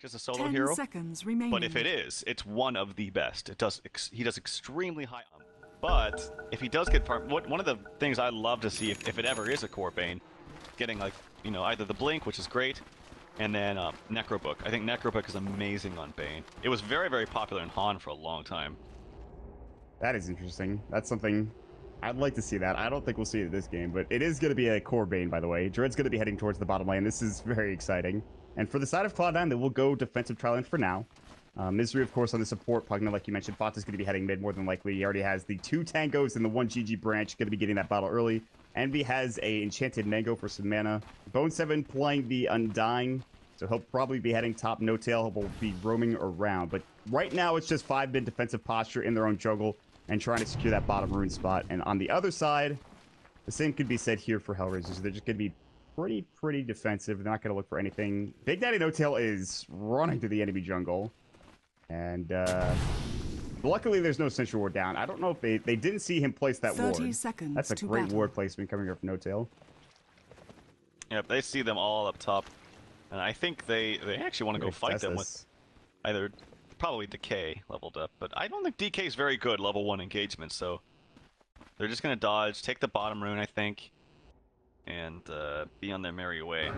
as a solo 10 hero. seconds remaining. But if it is, it's one of the best. He does extremely high. But if he does get farm, one of the things I love to see if it ever is a core Bane, getting like either the Blink, which is great, and then Necrobook. I think Necrobook is amazing on Bane. It was very popular in Han for a long time. That is interesting. That's something I'd like to see that. I don't think we'll see it in this game, but it is going to be a core Bane, by the way. Dread's going to be heading towards the bottom lane. This is very exciting. And for the side of Cloud9, they will go defensive tri-lane for now. Misery, of course, on the support. Pugna, like you mentioned, Fata's going to be heading mid more than likely. He already has the 2 Tangos and the 1 GG branch. Going to be getting that battle early. Envy has a Enchanted Mango for some mana. Bone7 playing the Undying. So he'll probably be heading top. No Tail will be roaming around. But right now, it's just 5-mid defensive posture in their own jungle and trying to secure that bottom rune spot. And on the other side, the same could be said here for Hellraisers. They're just going to be pretty defensive. They're not going to look for anything. Big Daddy No Tail is running to the enemy jungle. And luckily, there's no Sentry Ward down. I don't know if they didn't see him place that 30 ward. seconds That's a to great battle. ward placement coming here from No Tail. Yep, they see them all up top. And I think they actually want to go fight them with either probably Decay leveled up, but I don't think DK is very good level 1 engagement, so they're just going to dodge, take the bottom rune, I think, and be on their merry way.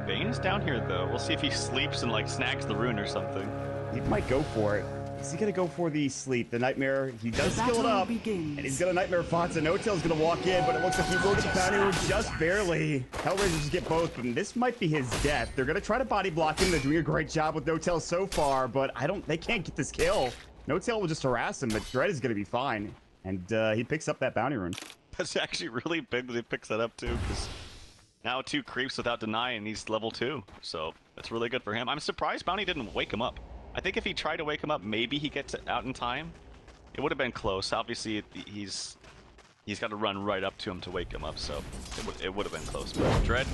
Bane is down here, though. We'll see if he sleeps and, like, snags the rune or something. He might go for it. Is he going to go for the sleep? The Nightmare, he does skill it up. Begins. And he's going to Nightmare Fonza. No Tail's going to walk in, but it looks like he will get the bounty rune just barely. Hellraisers get both, but this might be his death. They're going to try to body block him. They're doing a great job with No Tail so far, but they can't get this kill. No Tail will just harass him, but Dread is going to be fine. And he picks up that bounty rune. That's actually really big that he picks that up, too, because now 2 creeps without denying, and he's level 2. So that's really good for him. I'm surprised Bounty didn't wake him up. I think if he tried to wake him up, maybe he gets out in time. It would have been close. Obviously, he's got to run right up to him to wake him up, so it would have been close. But Dread,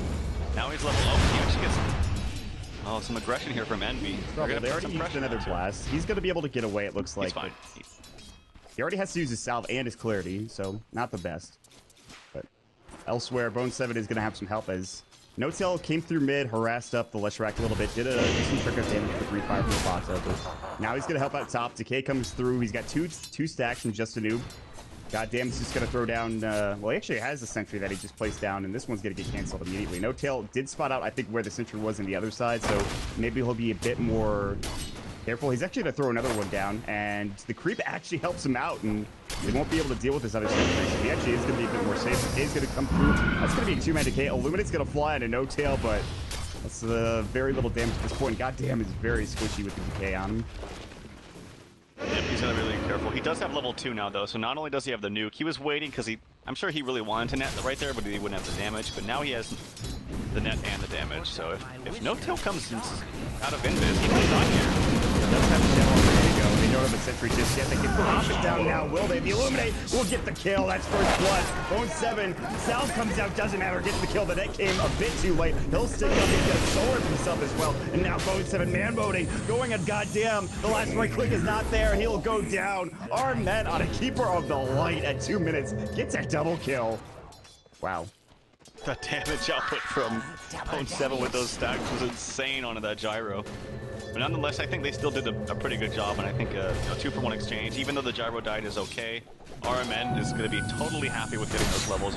now he's level. Oh, he actually gets some aggression here from Envy. They already used another blast. He's going to be able to get away, it looks like. He's fine. He already has to use his salve and his clarity, so not the best. But elsewhere, Bone7 is going to have some help as No Tail came through mid, harassed up the Leshrac a little bit, did a decent trick of damage for 3-5 from the box out, but now he's going to help out top. Decay comes through. He's got two stacks from Just a Noob. Goddamn, he's just going to throw down, well, he actually has a sentry that he just placed down, and this one's going to get canceled immediately. No Tail did spot out, I think, where the sentry was on the other side, so maybe he'll be a bit more careful. He's actually going to throw another one down, and the creep actually helps him out, and they won't be able to deal with this other sentry, so he actually is going to be a bit more safe. Is going to come through. That's going to be a 2-man Decay. Illuminate's going to fly into No Tail, but that's very little damage at this point. Goddamn, is very squishy with the Decay on him. Yep, he's gonna be really careful. He does have level 2 now, though, so not only does he have the nuke, he was waiting because I'm sure he really wanted to net right there, but he wouldn't have the damage. But now he has the net and the damage. So if No Tail comes out of invis, he comes on here. Doesn't have the channel ready to go. They don't have a sentry just yet. They can pop it down now, will they? The Illuminate will get the kill. That's first blood. Bone7. Salve comes out, doesn't matter. Gets the kill. The net came a bit too late. He'll stick up and get a solar himself as well. And now Bone7 man voting. Going at goddamn. The last right click is not there. He'll go down. Armet on a Keeper of the Light at 2 minutes. Gets a double kill. Wow. The damage output from Bone7 with those stacks was insane onto that gyro. But nonetheless, I think they still did a pretty good job, and I think a 2-for-1 exchange, even though the gyro died, is okay. RMN is going to be totally happy with getting those levels.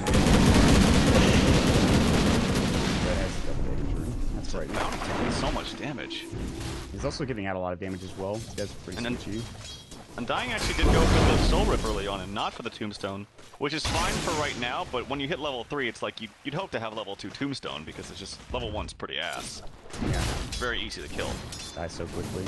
That's right. Bounty taking so much damage. He's also giving out a lot of damage as well. This guy's pretty sketchy. Undying actually did go for the Soul Rip early on and not for the Tombstone, which is fine for right now, but when you hit level 3, it's like you'd hope to have level 2 Tombstone, because it's just, level 1's pretty ass. Yeah. It's very easy to kill. Die so quickly.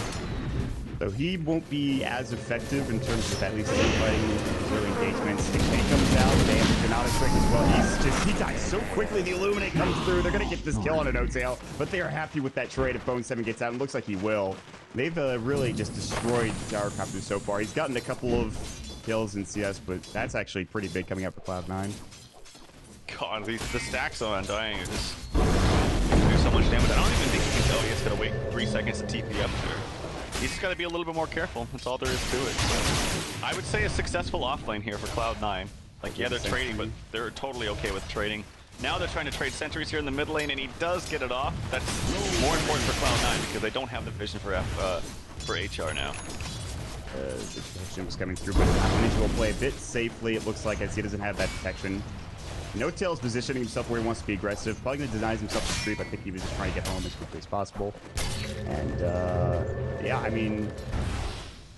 So he won't be as effective in terms of at least fighting early engagements. Decay comes out, they have not a trick as well. He dies so quickly, the Illuminate comes through. They're going to get this kill on a No Tail, but they are happy with that trade if Bone7 gets out, and looks like he will. They've really just destroyed Gyrocopter so far. He's gotten a couple of kills in CS, but that's actually pretty big coming up for Cloud9. God, the stacks on Undying are just do so much damage. I don't even think he can tell he's going to wait 3 seconds to TP up here. He's just got to be a little bit more careful. That's all there is to it. So, I would say a successful offlane here for Cloud9. Like, yeah, they're trading, but they're totally okay with trading. Now they're trying to trade sentries here in the mid lane, and he does get it off. That's more important for Cloud9 because they don't have the vision for HR now. The detection was coming through, but Ninja will play a bit safely, it looks like, as he doesn't have that detection. No-Tail's positioning himself where he wants to be aggressive. Probably going to deny himself the creep. I think he was just trying to get home as quickly as possible. And, yeah, I mean,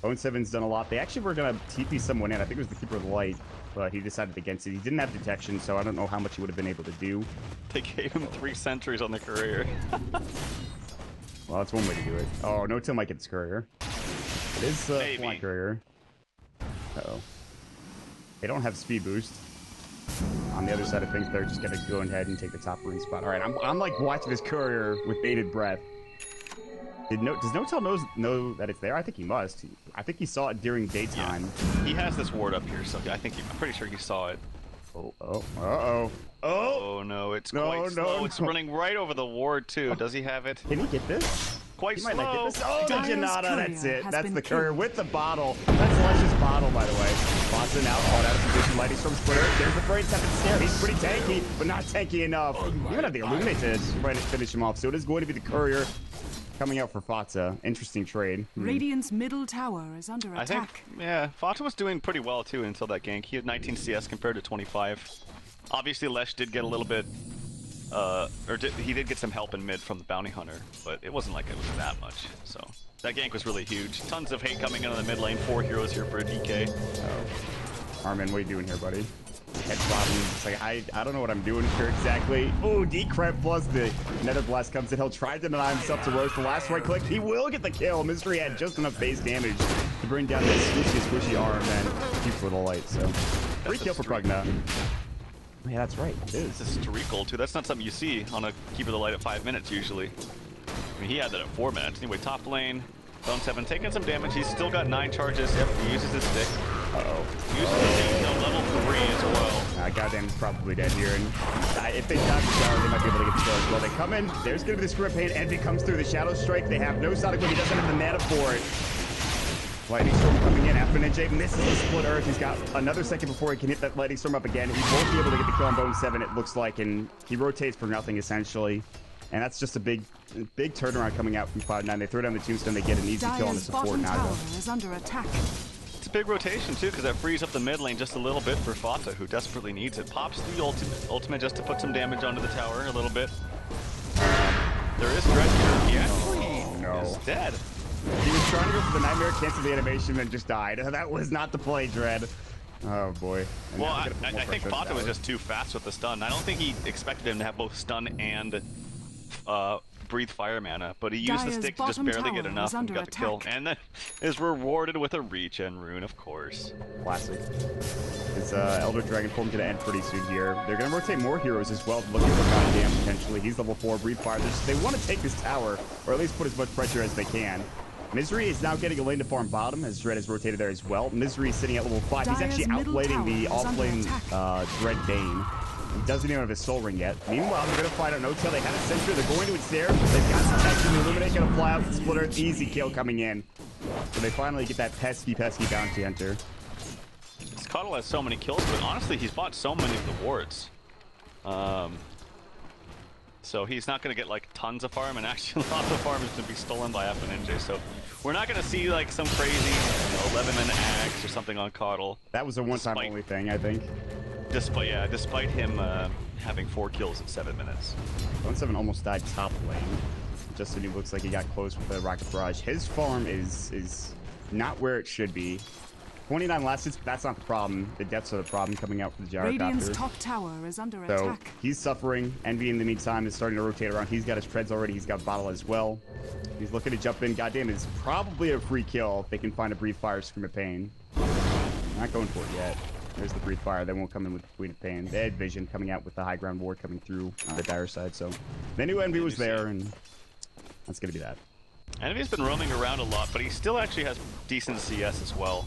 Bone7's done a lot. They actually were going to TP someone in. I think it was the Keeper of the Light, but he decided against it. He didn't have detection, so I don't know how much he would have been able to do. They gave him 3 sentries on the courier. Well, that's one way to do it. Oh, No-Tail might get this courier. It is flying courier. Uh-oh. They don't have speed boost. On the other side of things, they're just gonna go ahead and take the top rune spot. All right, I'm like watching this courier with bated breath. Does No-Tail know that it's there? I think he must. I think he saw it during daytime. Yeah. He has this ward up here, so I'm pretty sure he saw it. Oh No, it's quite slow. It's running right over the ward too. Does he have it? Can he get this? Quite he slow. Might not get this. Oh, the Janata, that's it. That's the courier with the bottle. That's Lush's bottle, by the way. Boston now caught out of position. Lighting Storm Splitter. There's the Brain Tap Snare. He's pretty tanky, but not tanky enough. You even have the Illuminate to try to finish him off. So it is going to be the courier coming out for Fatsa. Interesting trade. Radiant's middle tower is under attack. I think, yeah, Fatsa was doing pretty well too until that gank. He had 19 CS compared to 25. Obviously, Lesh did get a little bit, he did get some help in mid from the Bounty Hunter, but it wasn't like it was that much. So that gank was really huge. Tons of hate coming in on the mid lane. 4 heroes here for a DK. Oh. Armin, what are you doing here, buddy? Head problem. It's like, I don't know what I'm doing here exactly. Oh, Decrep plus the Nether Blast comes in. He'll try to deny himself to Roche. The last right click, he will get the kill. Mystery had just enough base damage to bring down this squishy arm and keep for the light. So, free kill for Prugna. Yeah, that's right. It is. This is Treacle too. That's not something you see on a Keeper of the Light at 5 minutes usually. I mean, he had that at 4 minutes. Anyway, top lane. Bone7 taking some damage. He's still got 9 charges. Yep, he uses his stick. Uh-oh. Uses his level 3 as well. Goddamn, he's probably dead here. And if they dodge the shower, they might be able to get the kill as well. They come in. There's going to be the Script Hate. Envy comes through the Shadow Strike. They have no Sonic Boom. He doesn't have the mana for it. Lightning Storm coming in. After Ninja misses the Split Earth. He's got another second before he can hit that Lightning Storm up again. He won't be able to get the kill on Bone7, it looks like. And he rotates for nothing, essentially. And that's just a big turnaround coming out from Cloud9. They throw down the Tombstone, they get an easy kill on the support now. Is under attack. It's a big rotation too, because that frees up the mid lane just a little bit for Fata, who desperately needs it. Pops the ultimate just to put some damage onto the tower a little bit. There is Dread here. He actually is dead. He was trying to go for the Nightmare, cancel the animation, and just died. That was not the play, Dread. Oh boy. And well, I think Fata was just too fast with the stun. I don't think he expected him to have both stun and breathe fire mana, but he used the stick to just barely get enough and got the kill. And then is rewarded with a regen rune, of course. Classic. His Elder Dragon form going to end pretty soon here. They're going to rotate more heroes as well, looking for goddamn potentially. He's level 4, breathe fire. They want to take this tower, or at least put as much pressure as they can. Misery is now getting a lane to farm bottom, as Dread has rotated there as well. Misery is sitting at level 5. He's actually outlaning the off-lane Dread Bane. He doesn't even have his soul ring yet. Meanwhile, they're going to find out No-Tail. They had a sentry. They're going to ensnare. They've got protection. The Illuminate going to fly out the Splitter. Easy kill coming in. So they finally get that pesky Bounty Hunter. Cuddle has so many kills, but honestly, he's bought so many of the wards. So he's not going to get like tons of farm, and actually a lot of the farm is going to be stolen by Ninja. So we're not going to see like some crazy 11-minute axe or something on Cuddle. That was a one-time only thing, I think. Despite him having 4 kills in 7 minutes. Bone7 almost died top lane. Justin, he looks like he got close with the Rocket Barrage. His farm is not where it should be. 29 last hits, that's not the problem. The deaths are the problem coming out from the Gyrocopter. Radiant's top tower is under attack. He's suffering. Envy in the meantime is starting to rotate around. He's got his treads already. He's got Bottle as well. He's looking to jump in. Goddamn, it's probably a free kill if they can find a Breathe Fire, Scream of Pain. Not going for it yet. There's the Breathe Fire. They won't come in with Queen of Pain. They had Vision coming out with the high ground ward coming through on the dire side. So they knew Envy was there, and that's going to be that. Envy's been roaming around a lot, but he still actually has decent CS as well.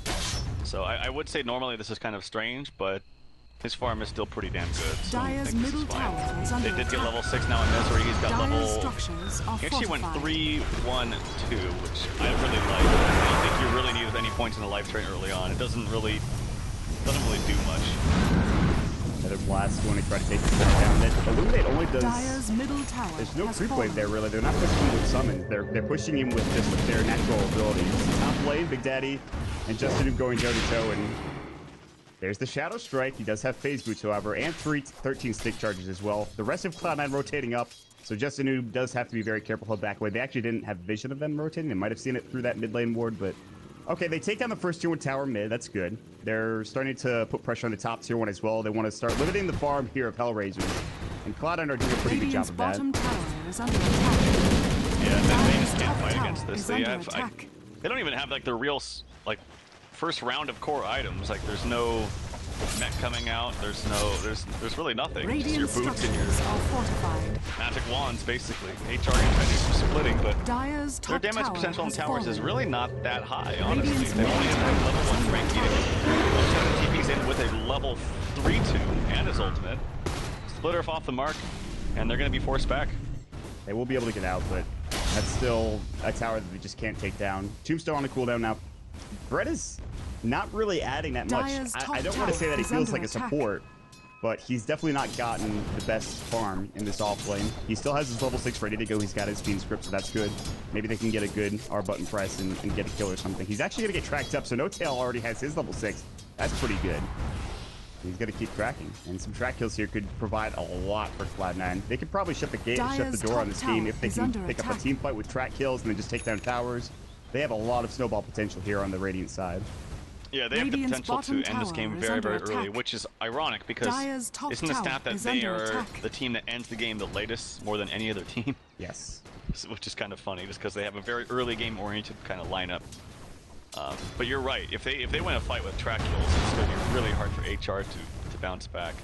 So I would say normally this is kind of strange, but his farm is still pretty damn good. So Dire's middle tower is under They did get attack. level 6 now in Misery. He's got Dire's level... structures are He actually went fortified. 3-1-2, which I really like. I don't think you really need any points in the life train early on. It doesn't really do much. Another blast going to try to take this thing down. That Illuminate only does... Dire's middle tower There's no has creep fallen. wave there, really. They're not pushing him with summons. They're pushing him with just their natural abilities. Top lane, Big Daddy, and Justin going toe-to-toe, and there's the Shadow Strike. He does have phase boots, however, and 13 stick charges as well. The rest of Cloud9 rotating up, so Justin does have to be very careful he'll back away. They actually didn't have vision of them rotating. They might have seen it through that mid lane ward, but okay, they take down the first tier 1 tower mid. That's good. They're starting to put pressure on the top tier 1 as well. They want to start limiting the farm here of Hellraisers, and Cloud9 are doing a pretty good job of that. Bottom tower is under attack. Yeah, they just can't Top fight tower against this. is They under have, attack. they don't even have like the real like first round of core items. Like there's no mech coming out. There's really nothing. Just your Radiant boots and your structures are fortified. magic wands, basically. HR can try to do some splitting, but Dire's their top damage tower potential in has towers is fallen. really not that high, honestly. Radiant's They only middle have level tower 1 rank eating. TP's in with a level 3-2 and his ultimate. Splitter off the mark, and they're going to be forced back. They will be able to get out, but that's still a tower that they just can't take down. Tombstone on a cooldown now. Brett is not really adding that much. Dire's top I don't want to say that he tower feels is like a under attack. support, but he's definitely not gotten the best farm in this off lane. He still has his level 6 ready to go. He's got his fiend script, so that's good. Maybe they can get a good R button press and get a kill or something. He's actually going to get tracked up, so No Tail already has his level 6. That's pretty good. He's going to keep tracking, and some track kills here could provide a lot for Cloud9. They could probably shut the gate, shut Dire's the door on top this game tower if they is can under pick up a attack. team fight with track kills and then just take down towers. They have a lot of snowball potential here on the Radiant side. Yeah, they have the Radiant's potential to bottom end this tower game is very, under very early, attack. which is ironic because Dire's top isn't the tower stat that is they under are attack. the team that ends the game the latest more than any other team? Yes. Which is kind of funny, just because they have a very early game-oriented kind of lineup. But you're right. If they win a fight with track kills, it's going to be really hard for HR to bounce back.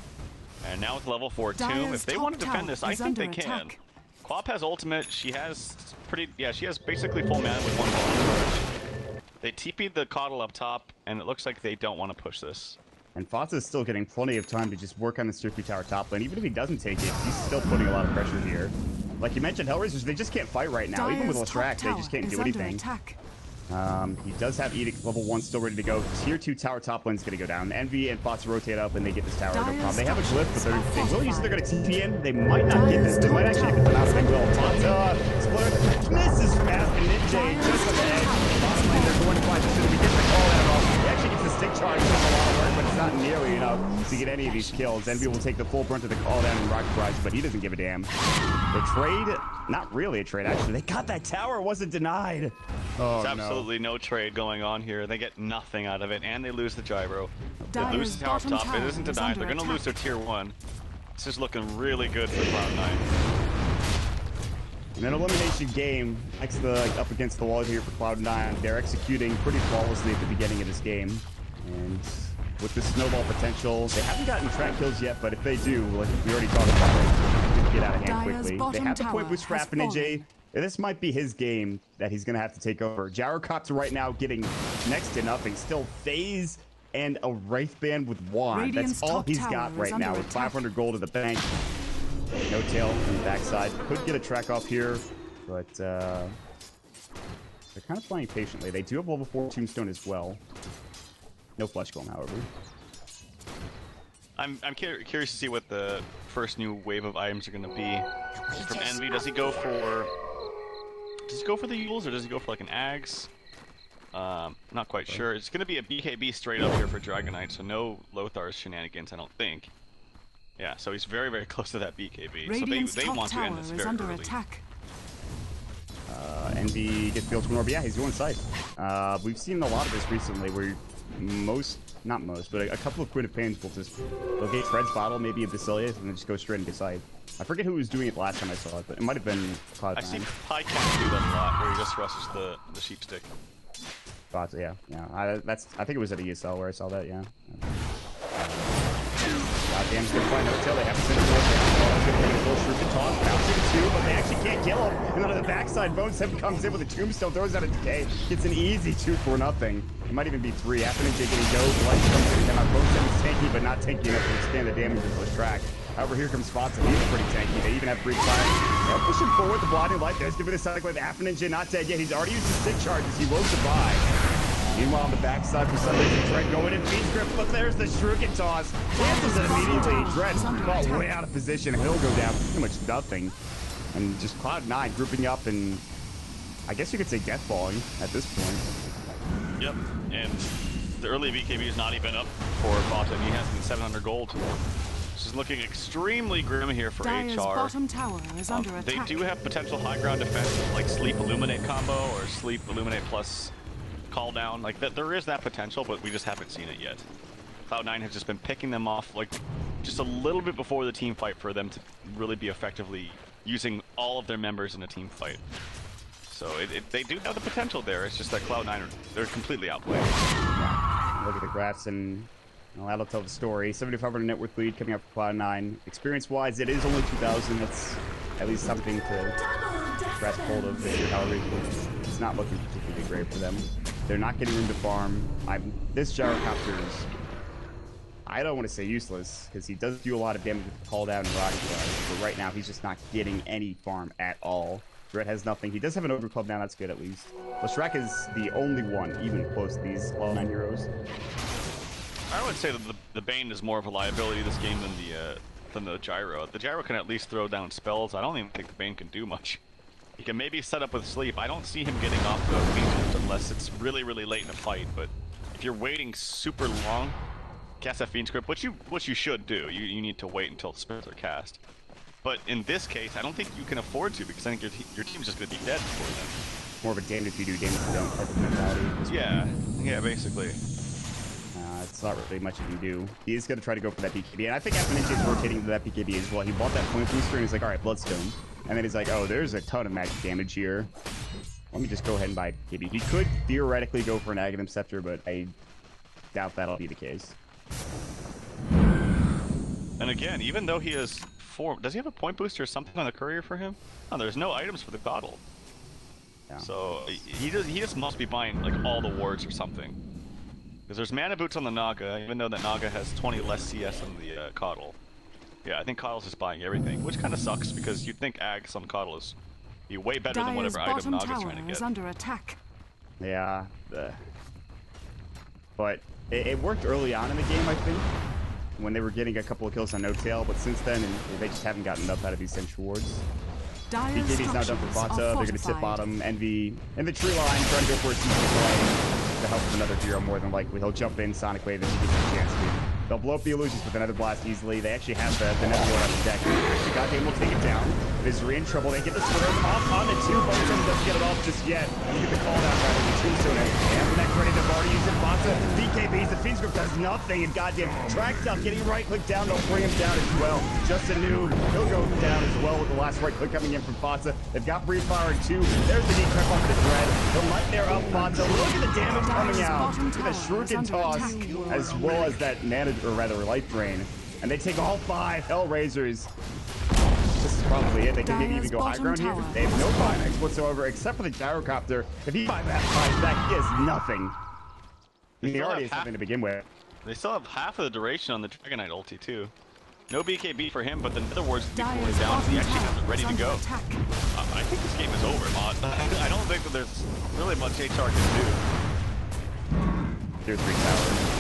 And now with level 4 Tomb, Dire's if they top want to defend tower this, I is think they under can. attack. Quap has ultimate. She has she has basically full mana with 1 ball charge. They TP'd the Coddle up top, and it looks like they don't want to push this. And Fata is still getting plenty of time to just work on the Tier 3 tower top lane. Even if he doesn't take it, he's still putting a lot of pressure here. Like you mentioned, Hellraisers, they just can't fight right now. Even with Dire's Lestrak, top they just can't tower do is under anything. attack. He does have Edict level 1 still ready to go. Tier 2 tower top lane's going to go down. Envy and Fox rotate up and they get this tower. No problem. They have a glyph, but they will use it. They're going to TP in. They might not get this. They might actually get the mouse. They will. Fata, Splitter, misses past the Ninja. Just on the edge. Bottom lane, they're going to find this. We get the call out off. He actually gets the stick charge. It's a lot of work, but it's not nearly enough to get any of these kills. Envy will take the full brunt of the call down and rocket barrage, but he doesn't give a damn. The trade, not really a trade, actually. They got that tower. It wasn't denied. Oh, There's absolutely no trade going on here. They get nothing out of it, and they lose the gyro. They Dire's lose the tower bottom top. It tower isn't is denied. under They're going to lose their attack. tier 1. This is looking really good for Cloud9. And an elimination game next up against the wall here for Cloud9. They're executing pretty flawlessly at the beginning of this game. And with the snowball potential, they haven't gotten track kills yet, but if they do, like we already talked about, it could get out of hand Dire's quickly. They bottom have the point tower boost for has Affinity. This might be his game that he's going to have to take over. Gyrocopter right now getting next to nothing. Still phase and a Wraith Band with Wand. Radiant's That's all top he's tower got is right now under with attack. 500 gold at the bank. No tail from the backside. Could get a track off here, but they're kind of playing patiently. They do have level 4 Tombstone as well. No flesh golem, however. I'm curious to see what the first new wave of items are going to be from Envy. Does he go for the Yules or does he go for like an Axe? Not quite sure. It's going to be a BKB straight up here for Dragonite, so no Lothar's shenanigans, I don't think. Yeah, so he's very, very close to that BKB. Radiant's So they top want to tower end this is very under early. attack. Envy gets built to an orb. Yeah, he's going side. We've seen a lot of this recently where not most, but a couple of Queen of Pains will just locate Fred's bottle, maybe a Basilius, and then just go straight into side. I forget who was doing it last time I saw it, but it might have been Cloud9. I see Pycat do that a lot, where he just rushes the sheep stick. Thoughts, yeah. I think it was at ESL where I saw that, yeah. Goddamn, good find no tail. They have to send it forward. It's going to take a full shroom to toss. Bouncing to 2, but they actually can't kill him. And then on the backside, Bone 7 comes in with a tombstone, throws out a decay. Gets an easy 2 for nothing. It might even be 3. After Jake getting go, Light comes in. Come out. Bone 7's tanky, but not tanky enough to withstand the damage of the track. However, here comes Spots, and he's pretty tanky. They even have Breach Fire. They're pushing forward the blinding light. There's giving a side with Affinity not dead yet. He's already used his stick charges. He will survive. Meanwhile, on the backside, for some reason, Dread going in feed script, but there's the Shuriken toss. Cancels it immediately. Dread caught way out of position. He'll go down for pretty much nothing. And just Cloud9 grouping up and I guess you could say death falling at this point. Yep, and the early BKB is not even up for Fata, and he has 700 gold. This is looking extremely grim here for Dire's HR. bottom tower is under attack. They do have potential high ground defense, like Sleep Illuminate combo or Sleep Illuminate plus Call Down. Like there is that potential, but we just haven't seen it yet. Cloud9 has just been picking them off like just a little bit before the team fight for them to really be effectively using all of their members in a team fight. So they do have the potential there. It's just that Cloud9 they're completely outplayed. Look at the graphs and that'll tell the story. 7,500 net worth lead coming up for Cloud9. Experience-wise, it is only 2,000. That's at least something to grasp hold of. However, it's not looking particularly great for them. They're not getting room to farm. This gyrocopter is, I don't want to say useless, because he does do a lot of damage with the call down and rocket flash, but right now he's just not getting any farm at all. Red has nothing. He does have an Ogre Club now, that's good at least. Leshrac is the only one even close to these Cloud9 heroes. I would say that the Bane is more of a liability this game than the Gyro. The Gyro can at least throw down spells. I don't even think the Bane can do much. He can maybe set up with Sleep. I don't see him getting off the Fiend unless it's really, really late in a fight, but if you're waiting super long, cast that Fiend Script, which you should do. You need to wait until spells are cast. But in this case, I don't think you can afford to, because I think your team's just going to be dead before then. More of a damned if you do, damned if you don't type of mentality. Yeah, basically. It's not really much you can do. He is going to try to go for that BKB, and I think Ninja is rotating to that BKB as well. He bought that point booster, and he's like, alright, Bloodstone. And then he's like, oh, there's a ton of magic damage here. Let me just go ahead and buy BKB. He could theoretically go for an Aghanim Scepter, but I doubt that'll be the case. And again, even though he has does he have a point booster or something on the courier for him? Oh, there's no items for the bottle. Yeah. So he just must be buying like all the wards or something. Because there's mana boots on the Naga, even though the Naga has 20 less CS than the Coddle. Yeah, I think Coddle's just buying everything, which kind of sucks because you'd think Ags on Coddle is be way better than whatever item Naga's trying to get. Is under attack. Yeah, but it worked early on in the game, I think, when they were getting a couple of kills on No Tail, but since then, they just haven't gotten enough out of these Sentry wards. BKB's now done for Vata, they're going to sit bottom, Envy in the tree line, trying to go for a CC play to help with another hero more than likely. He'll jump in, Sonic Wave, if he gets a chance to. They'll blow up the illusions with another blast easily. They actually have the Netherlord on the deck. The Goddamn will take it down. Vizri in trouble. They get the Swerve off on the two. Both of them doesn't get it off just yet. You get the call down right of the Tombstone. They have the neck ready to already use it. Vata, BKBs, the Fiend Script does nothing. And Goddamn tracked up, getting right click down. They'll bring him down as well. Just a noob. He'll go down as well with the last right click coming in from Vata. They've got Breeze Fire in 2. There's the decrep off the Dread. The Nightmare up Vata. Look at the damage coming out. Look at the Shuriken toss, as well as that mana, or rather life drain. And they take all 5 Hellraisers. This is probably it. They can maybe even go high ground here. They have no buyback whatsoever, except for the Gyrocopter. If he buys back, he has nothing. I mean, he already has something to begin with. They still have half of the duration on the Dragonite ulti, too. No BKB for him, but the Netherwards will be cooling down. He actually has it ready to go. I think this game is over, Mod. I don't think that there's really much HR can do. Tier 3 tower.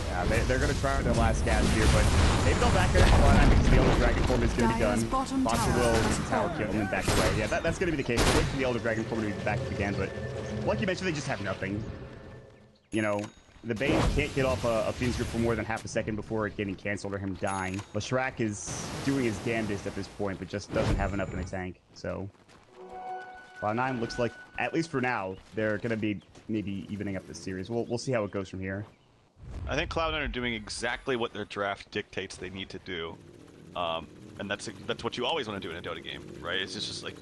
Yeah, they're going to try their last gas here, but maybe they'll back their line because the Elder Dragon Form is going to be done. Boxer will tower kill and then back away. Yeah, that's going to be the case. They'll wait for the Elder Dragon Form to be back again, but like you mentioned, they just have nothing. You know, the Bane can't get off a Fiend Script for more than half a second before it getting canceled or him dying. Leshrac is doing his damnedest at this point, but just doesn't have enough in the tank, so... Cloud9 looks like, at least for now, they're going to be maybe evening up this series. We'll see how it goes from here. I think Cloud9 are doing exactly what their draft dictates they need to do. And that's what you always want to do in a Dota game, right? It's just like,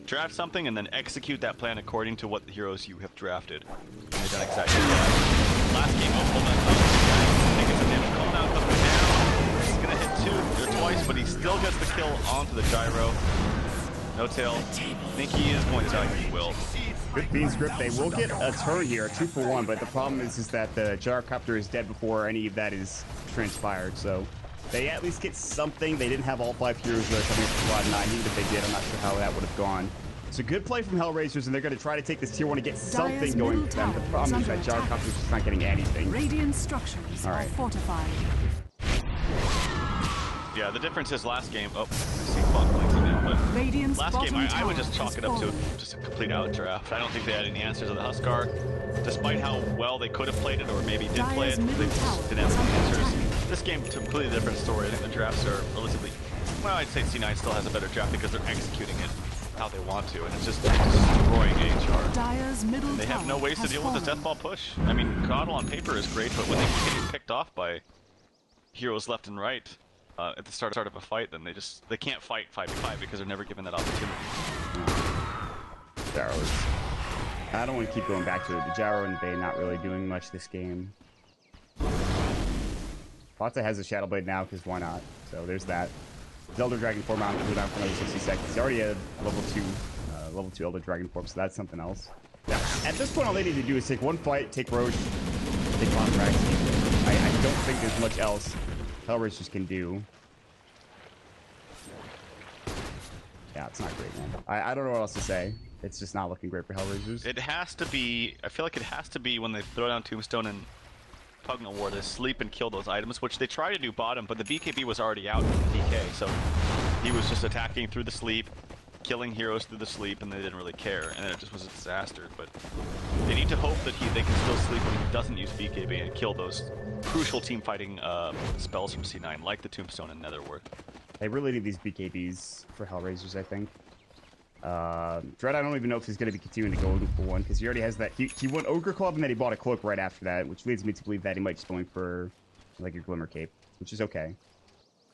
draft something and then execute that plan according to what the heroes you have drafted. And they've done exactly that. Last game, I think it's a damage call down, up and down. He's going to hit 2 or twice, but he still gets the kill onto the Gyro. No Tail. I think he is going to die. He will. Good Fiend Script. They will get a turn here, 2 for 1, but the problem is that the Gyrocopter is dead before any of that is transpired, so they at least get something. They didn't have all 5 heroes that are coming from Cloud9. Even if they did, I'm not sure how that would have gone. It's a good play from Hellraisers, and they're going to try to take this tier 1 to get something going middle for them. The tower problem is is that under Gyrocopter's just not getting anything. Radiant structures are fortified. Yeah, the difference is last game. Oh, I see Clock blinking now, but Radiant's last game I would just tower chalk it has up to fallen. just a complete outdraft. I don't think they had any answers to the Huskar. Despite how well they could have played it, or maybe did play it, Dyer's they middle just tower didn't have is any under answers. attack. This game, completely different story. I think the drafts are relatively. Well, I'd say C9 still has a better draft because they're executing it how they want to, and it's just destroying HR. Dyer's middle They have no tower ways to has deal with this fallen. death ball push. I mean, Coddle on paper is great, but when they keep getting picked off by heroes left and right at the start of a fight, then they can't fight 5v5 because they're never given that opportunity. Gyros. I don't want to keep going back to it. The Gyro and Bay not really doing much this game. Pata has a Shadow Blade now because why not? So there's that. Elder Dragon form on cooldown for another 60 seconds. He's already a level 2 Elder Dragon form, so that's something else. Yeah. At this point, all they need to do is take one fight, take Roche, take contracts. I don't think there's much else Hellraisers can do. Yeah, it's not great, man. I don't know what else to say. It's just not looking great for Hellraisers. It has to be. I feel like it has to be when they throw down Tombstone and Pugnal War to sleep and kill those items, which they try to do bottom, but the BKB was already out in the DK, so he was just attacking through the sleep, killing heroes through the sleep, and they didn't really care, and it just was a disaster. But they need to hope that they can still sleep when he doesn't use BKB and kill those crucial team fighting spells from C9, like the Tombstone and Netherworth. They really need these BKBs for Hellraisers, I think. Dread, I don't even know if he's going to be continuing to go for one, because he already has that. He went Ogre Club, and then he bought a cloak right after that, which leads me to believe that he might just going for, like, a Glimmer Cape, which is okay.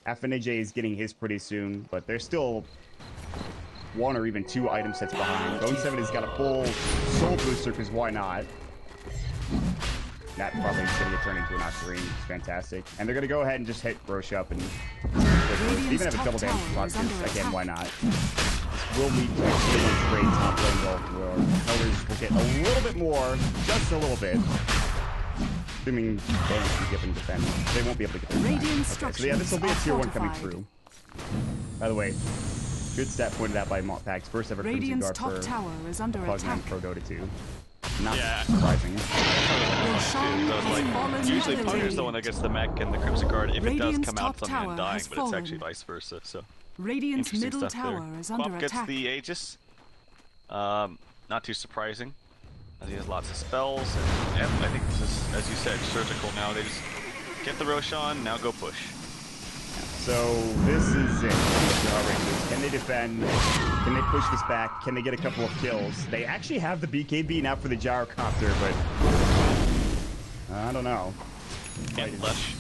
FNAJ is getting his pretty soon, but there's still 1 or even 2 item sets behind. Bone 7 has got a full Soul Booster, because why not? That probably is going to get turned into an Octarine, which is fantastic. And they're going to go ahead and just hit Roche up and even have a double damage spot, because, again, why not? Will lead to a great top lane roll where Hellraisers will get a little bit more, just a little bit. Assuming they can get them defend. They won't be able to get them okay, so yeah, this will be a tier 1 coming through. By the way, good stat pointed out by Montpax. First ever Crimson Guard for tower is under attack. Pro Dota 2. Not Yeah. surprising. Usually Pugger's the one that gets the mech and the Crimson Guard if it does come out top something and dying, has but it's fallen. actually vice versa, so... Radiant's Interesting middle stuff tower there. is under Quap gets attack. the Aegis. Not too surprising, as he has lots of spells, and I think this is, as you said, surgical now. They just get the Roshan, now go push. So this is it. Can they defend? Can they push this back? Can they get a couple of kills? They actually have the BKB now for the Gyrocopter, but I don't know. And Lush.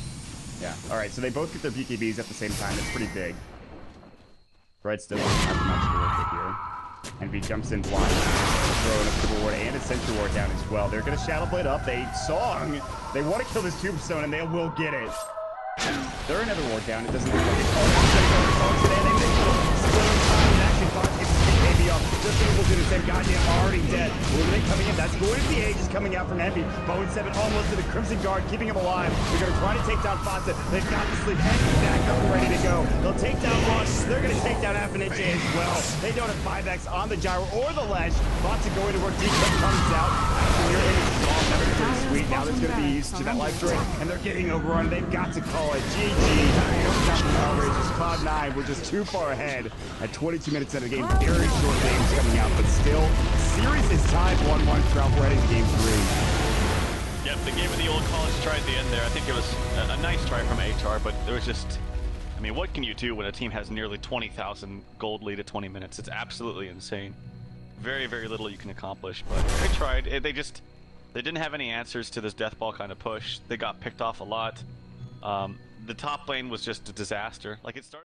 Yeah. All right. So they both get their BKBs at the same time. That's pretty big. Red still doesn't have much to work with here. And he jumps in blind, throwing a Civil Ward and a Sentry Ward down as well. They're going to Shadow Blade up. They want to kill this Tombstone, and they will get it. They're another ward down. It doesn't look like it's just able to do the same. Goddamn, already dead. Illuminate coming in. That's going to be Aegis coming out from Envy. Bone 7 almost to the Crimson Guard, keeping him alive. They're going to try to take down Fawcett. They've got the sleep. Envy back up and ready to go. They'll take down Rush. They're going to take down FNAJ as well. They don't have 5x on the Gyro or the Ledge. Fawcett going to work. Decrypt comes out. After your image is off. Never pretty sweet. Now there's going to be used to that life drain. And they're getting overrun. They've got to call it. GG. Outrageous. Cloud 9. We're just too far ahead at 22 minutes into the game. Very short games coming out, but still, series is tied 1-1. Travel heading to game 3. Yep, they gave it the old college try at the end there. I think it was a nice try from HR, but there was just... I mean, what can you do when a team has nearly 20,000 gold lead at 20 minutes? It's absolutely insane. Very, very little you can accomplish, but they tried. They didn't have any answers to this death ball kind of push. They got picked off a lot. The top lane was just a disaster. Like, it started...